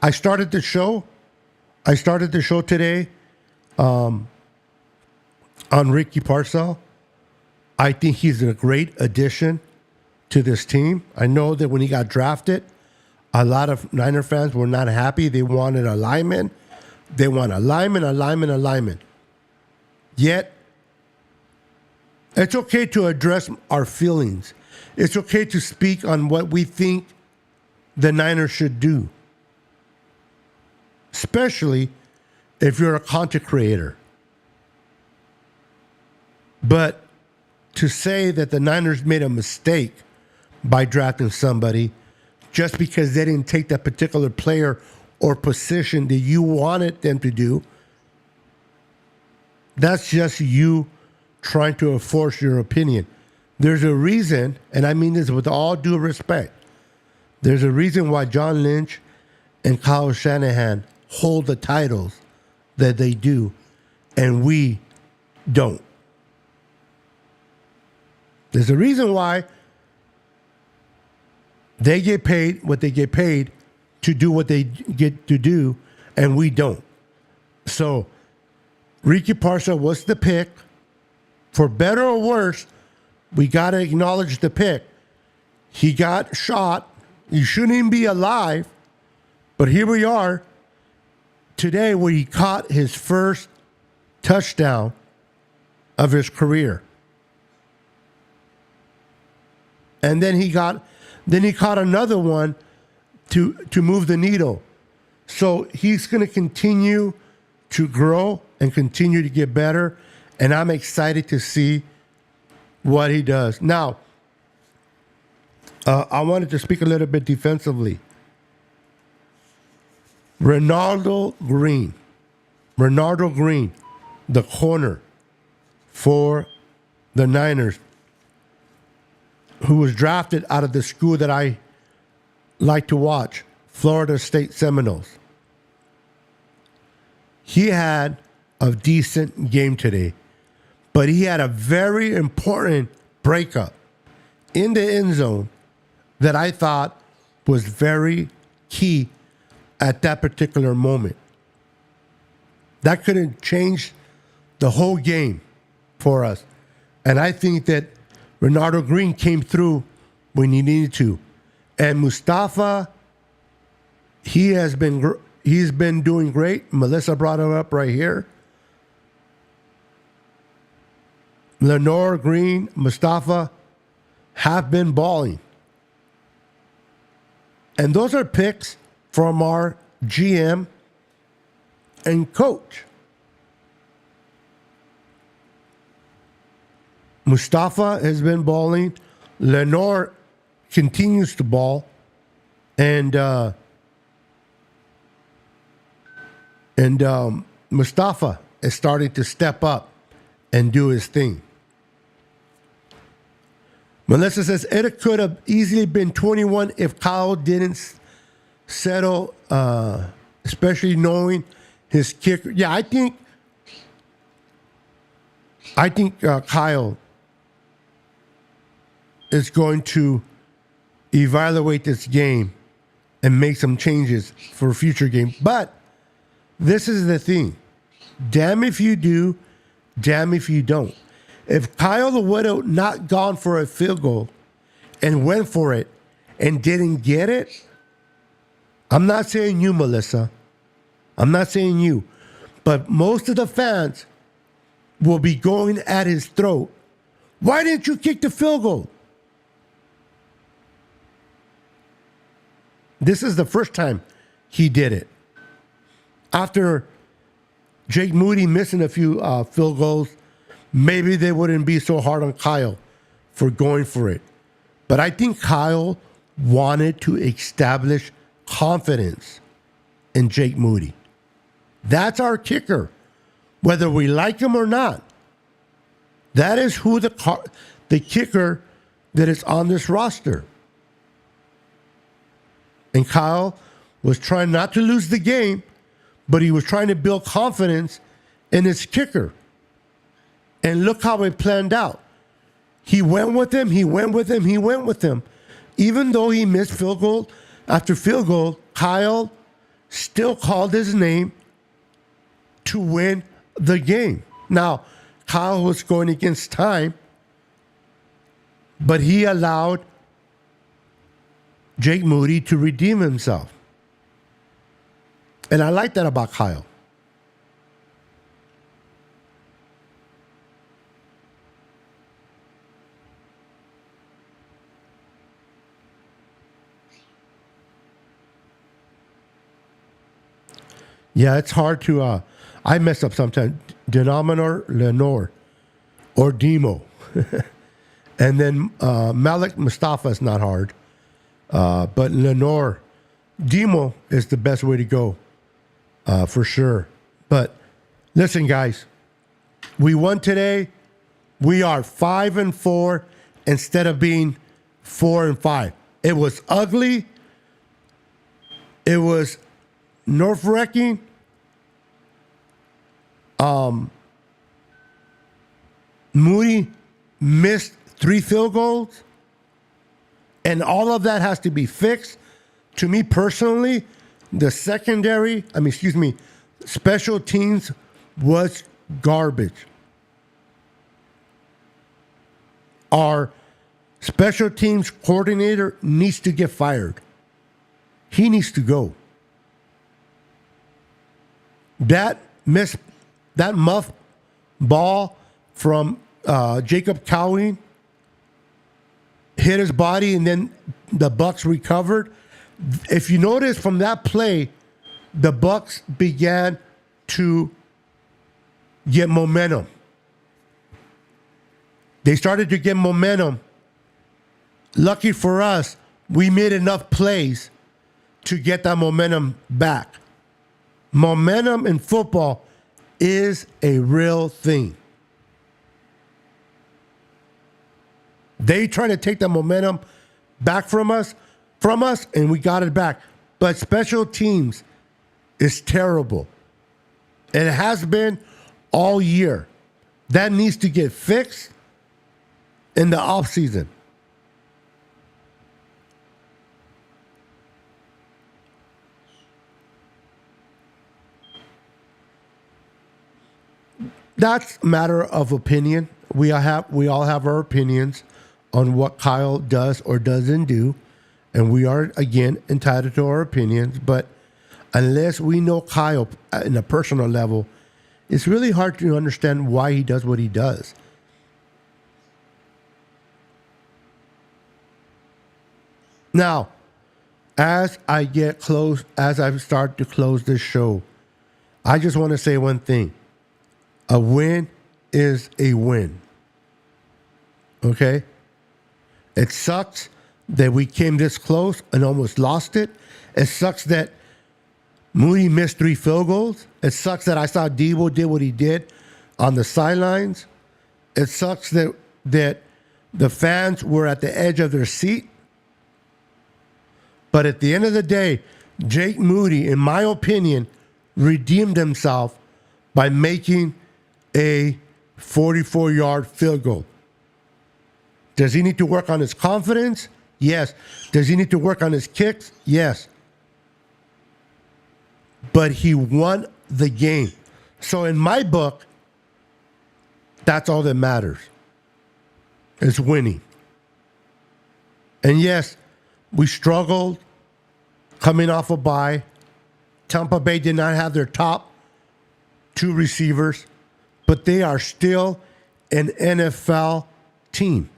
I started the show today on Ricky Parcell. I think he's a great addition to this team. I know that when he got drafted, a lot of Niner fans were not happy. They wanted a lineman. They want a lineman. Yet, it's okay to address our feelings. It's okay to speak on what we think the Niners should do, especially if you're a content creator. But to say that the Niners made a mistake by drafting somebody just because they didn't take that particular player or position that you wanted them to do, that's just you trying to enforce your opinion. There's a reason, and I mean this with all due respect, there's a reason why John Lynch and Kyle Shanahan hold the titles that they do, and we don't. There's a reason why they get paid what they get paid to do what they get to do, and we don't. So, Ricky Parcell was the pick. For better or worse, we got to acknowledge the pick. He got shot. He shouldn't even be alive. But here we are today where he caught his first touchdown of his career. And then he caught another one to move the needle. So he's going to continue to grow and continue to get better. And I'm excited to see what he does. Now, I wanted to speak a little bit defensively. Renaldo Green, the corner for the Niners, who was drafted out of the school that I like to watch, Florida State Seminoles. He had a decent game today, but he had a very important breakup in the end zone that I thought was very key at that particular moment. That could have changed the whole game for us. And I think that Renaldo Green came through when he needed to. And Mustafa, he's been doing great. Melissa brought him up right here. Lenore Green, Mustafa have been balling. And those are picks from our GM, and coach. Mustafa has been balling. Lenore continues to ball. And Mustafa is starting to step up and do his thing. Melissa says, it could have easily been 21 if Kyle didn't settle, especially knowing his kicker. Yeah, I think Kyle is going to evaluate this game and make some changes for a future game. But this is the thing. Damn if you do, damn if you don't. If Kyle would have not gone for a field goal and went for it and didn't get it, I'm not saying you, Melissa. I'm not saying you. But most of the fans will be going at his throat. Why didn't you kick the field goal? This is the first time he did it. After Jake Moody missing a few field goals, maybe they wouldn't be so hard on Kyle for going for it. But I think Kyle wanted to establish confidence in Jake Moody. That's our kicker, whether we like him or not. That is who the kicker that is on this roster. And Kyle was trying not to lose the game, but he was trying to build confidence in his kicker. And look how it planned out. He went with him, he went with him, he went with him. Even though he missed field goal after field goal, Kyle still called his name to win the game. Now, Kyle was going against time, but he allowed Jake Moody to redeem himself. And I like that about Kyle. Yeah, it's hard to, I mess up sometimes. Denominator, Lenore, or Demo. And then Malik Mustafa is not hard. But Lenore, Demo is the best way to go, for sure. But listen, guys, we won today. We are 5-4 instead of being 4-5. It was ugly. It was nerve-wracking. Moody missed 3 field goals. And all of that has to be fixed. To me personally, the special teams was garbage. Our special teams coordinator needs to get fired. He needs to go. That muff ball from Jacob Cowing hit his body, and then the Bucs recovered. If you notice from that play, the Bucs began to get momentum. They started to get momentum. Lucky for us, we made enough plays to get that momentum back. Momentum in football is a real thing. They trying to take the momentum back from us, and we got it back. But special teams is terrible. And it has been all year. That needs to get fixed in the offseason. That's a matter of opinion. We all have our opinions on what Kyle does or doesn't do. And we are, again, entitled to our opinions. But unless we know Kyle in a personal level, it's really hard to understand why he does what he does. Now, as I start to close this show, I just want to say one thing. A win is a win. Okay? It sucks that we came this close and almost lost it. It sucks that Moody missed 3 field goals. It sucks that I saw Debo did what he did on the sidelines. It sucks that the fans were at the edge of their seat. But at the end of the day, Jake Moody, in my opinion, redeemed himself by making a 44-yard field goal. Does he need to work on his confidence? Yes. Does he need to work on his kicks? Yes. But he won the game. So in my book, that's all that matters, is winning. And yes, we struggled coming off a bye. Tampa Bay did not have their top 2 receivers, but they are still an NFL team.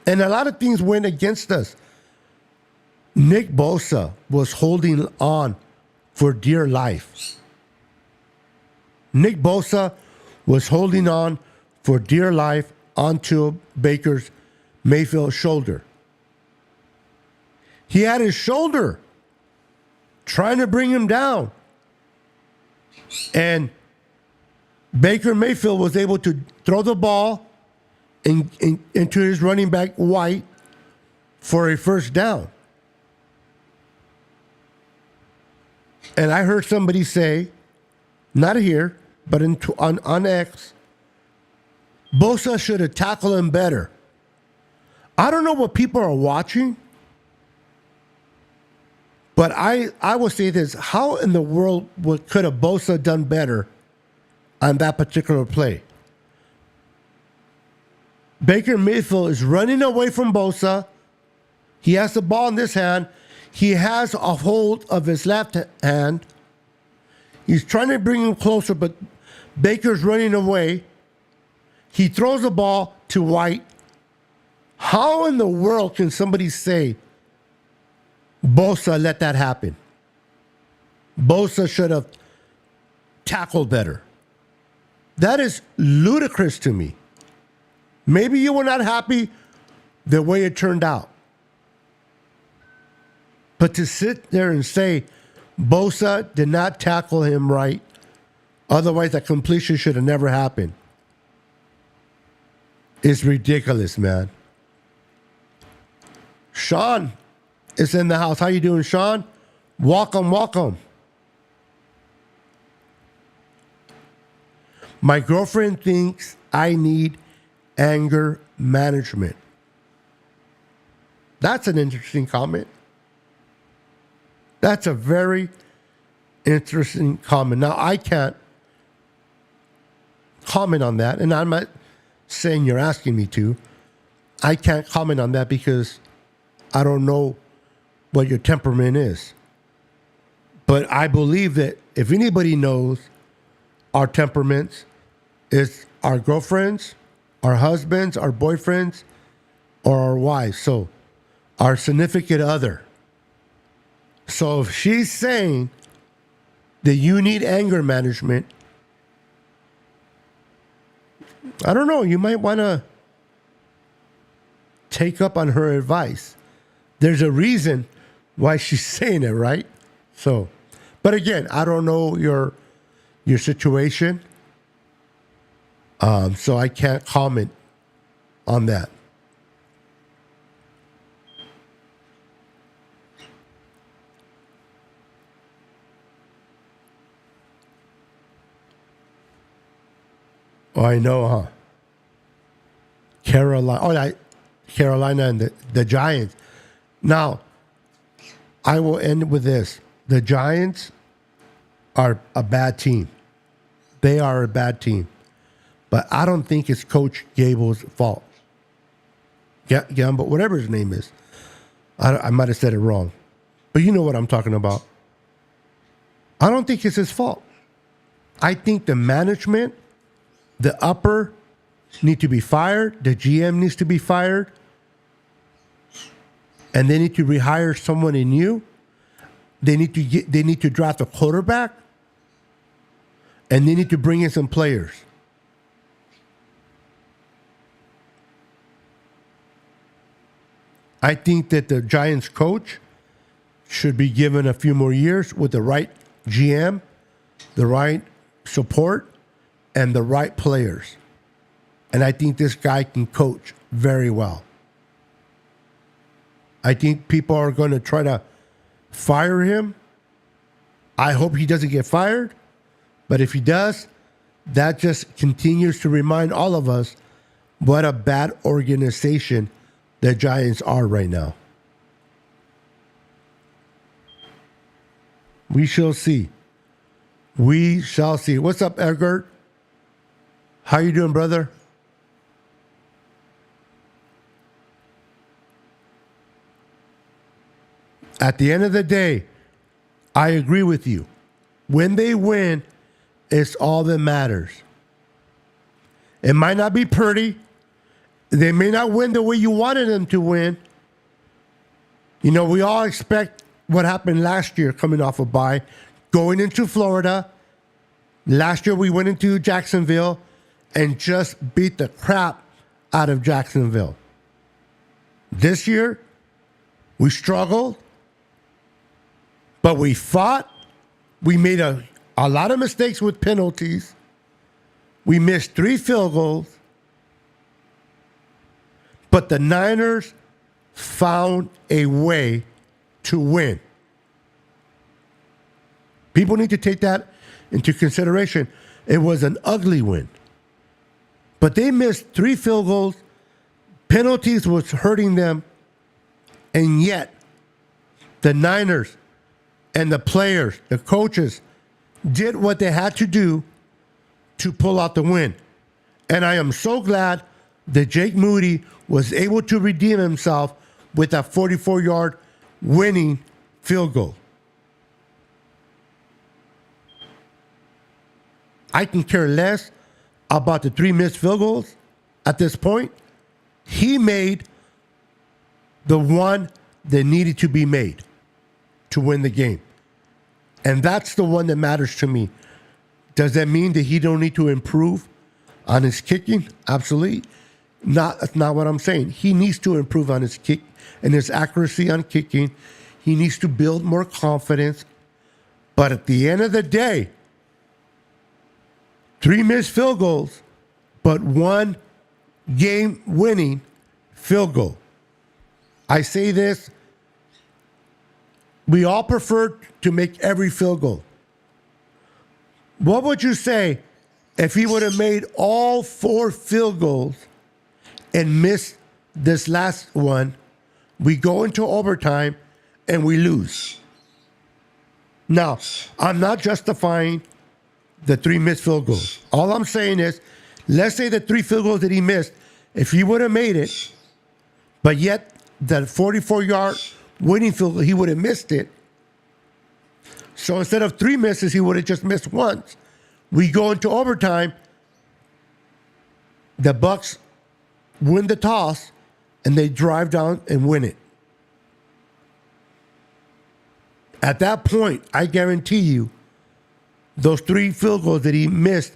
And a lot of things went against us. Nick Bosa was holding on for dear life. Nick Bosa was holding on for dear life onto Baker's Mayfield's shoulder. He had his shoulder trying to bring him down. And Baker Mayfield was able to throw the ball into his running back White for a first down. And I heard somebody say, not here, but on X, Bosa should have tackled him better. I don't know what people are watching, but I will say this. How in the world could a Bosa done better on that particular play? Baker Mayfield is running away from Bosa. He has the ball in this hand. He has a hold of his left hand. He's trying to bring him closer, but Baker's running away. He throws the ball to White. How in the world can somebody say Bosa let that happen? Bosa should have tackled better. That is ludicrous to me. Maybe you were not happy the way it turned out. But to sit there and say Bosa did not tackle him right, otherwise that completion should have never happened, is ridiculous, man. Sean is in the house. How you doing, Sean? Welcome, welcome. My girlfriend thinks I need anger management. That's an interesting comment. That's a very interesting comment. Now, I can't comment on that, and I'm not saying you're asking me to. I can't comment on that because I don't know what your temperament is. But I believe that if anybody knows our temperaments, it's our girlfriends, our husbands, our boyfriends, or our wives. So our significant other. So if she's saying that you need anger management, I don't know, you might want to take up on her advice. There's a reason why she's saying it, right? So, but again, I don't know your situation. So I can't comment on that. Oh, I know, huh? Carolina and the Giants. Now, I will end with this. The Giants are a bad team. They are a bad team. But I don't think it's Coach Gable's fault. Gamble, whatever his name is. I might have said it wrong. But you know what I'm talking about. I don't think it's his fault. I think the management, the upper, need to be fired. The GM needs to be fired. And they need to rehire someone new. they need to draft a quarterback, and they need to bring in some players. I think that the Giants coach should be given a few more years with the right GM, the right support, and the right players. And I think this guy can coach very well. I think people are going to try to fire him. I hope he doesn't get fired. But if he does, that just continues to remind all of us what a bad organization the Giants are right now. We shall see. We shall see. What's up, Edgar? How you doing, brother? At the end of the day, I agree with you. When they win, it's all that matters. It might not be pretty. They may not win the way you wanted them to win. You know, we all expect what happened last year coming off a bye, going into Florida. Last year we went into Jacksonville and just beat the crap out of Jacksonville. This year, we struggled, but we fought. We made a lot of mistakes with penalties. We missed 3 field goals. But the Niners found a way to win. People need to take that into consideration. It was an ugly win. But they missed 3 field goals. Penalties was hurting them. And yet, the Niners and the players, the coaches, did what they had to do to pull out the win. And I am so glad that Jake Moody was able to redeem himself with a 44-yard winning field goal. I can care less about the 3 missed field goals at this point. He made the one that needed to be made to win the game. And that's the one that matters to me. Does that mean that he don't need to improve on his kicking? Absolutely. That's not what I'm saying. He needs to improve on his kick and his accuracy on kicking. He needs to build more confidence. But at the end of the day, 3 missed field goals, but 1 game-winning field goal. I say this, we all prefer to make every field goal. What would you say if he would have made all 4 field goals and missed this last one? We go into overtime and we lose. Now, I'm not justifying the 3 missed field goals. All I'm saying is, let's say the 3 field goals that he missed, if he would have made it, but yet that 44-yard winning field goal, he would have missed it. So instead of 3 misses, he would have just missed once. We go into overtime. The Bucs win the toss, and they drive down and win it. At that point, I guarantee you, those 3 field goals that he missed,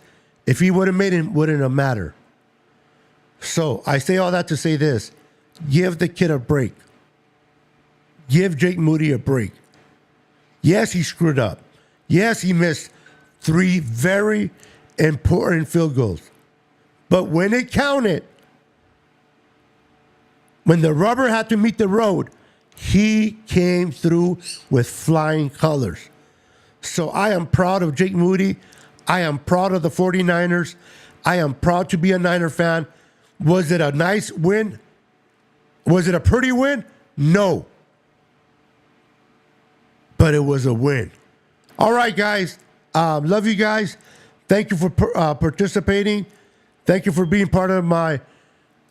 if he would have made it, wouldn't have mattered. So I say all that to say this. Give the kid a break. Give Jake Moody a break. Yes, he screwed up. Yes, he missed 3 very important field goals. But when it counted, when the rubber had to meet the road, he came through with flying colors. So I am proud of Jake Moody. I am proud of the 49ers. I am proud to be a Niner fan. Was it a nice win? Was it a pretty win? No. But it was a win. All right, guys. Love you guys. Thank you for participating. Thank you for being part of my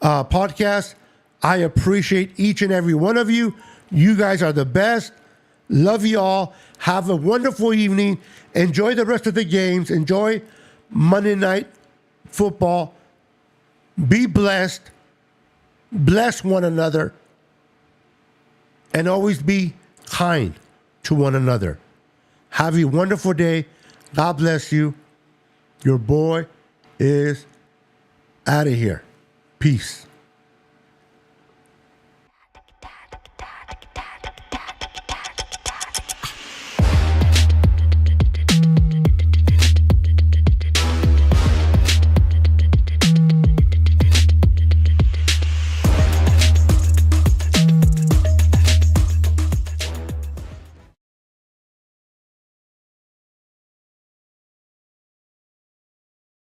podcast. I appreciate each and every one of you. You guys are the best. Love you all. Have a wonderful evening. Enjoy the rest of the games. Enjoy Monday Night Football. Be blessed. Bless one another. And always be kind to one another. Have a wonderful day. God bless you. Your boy is out of here. Peace.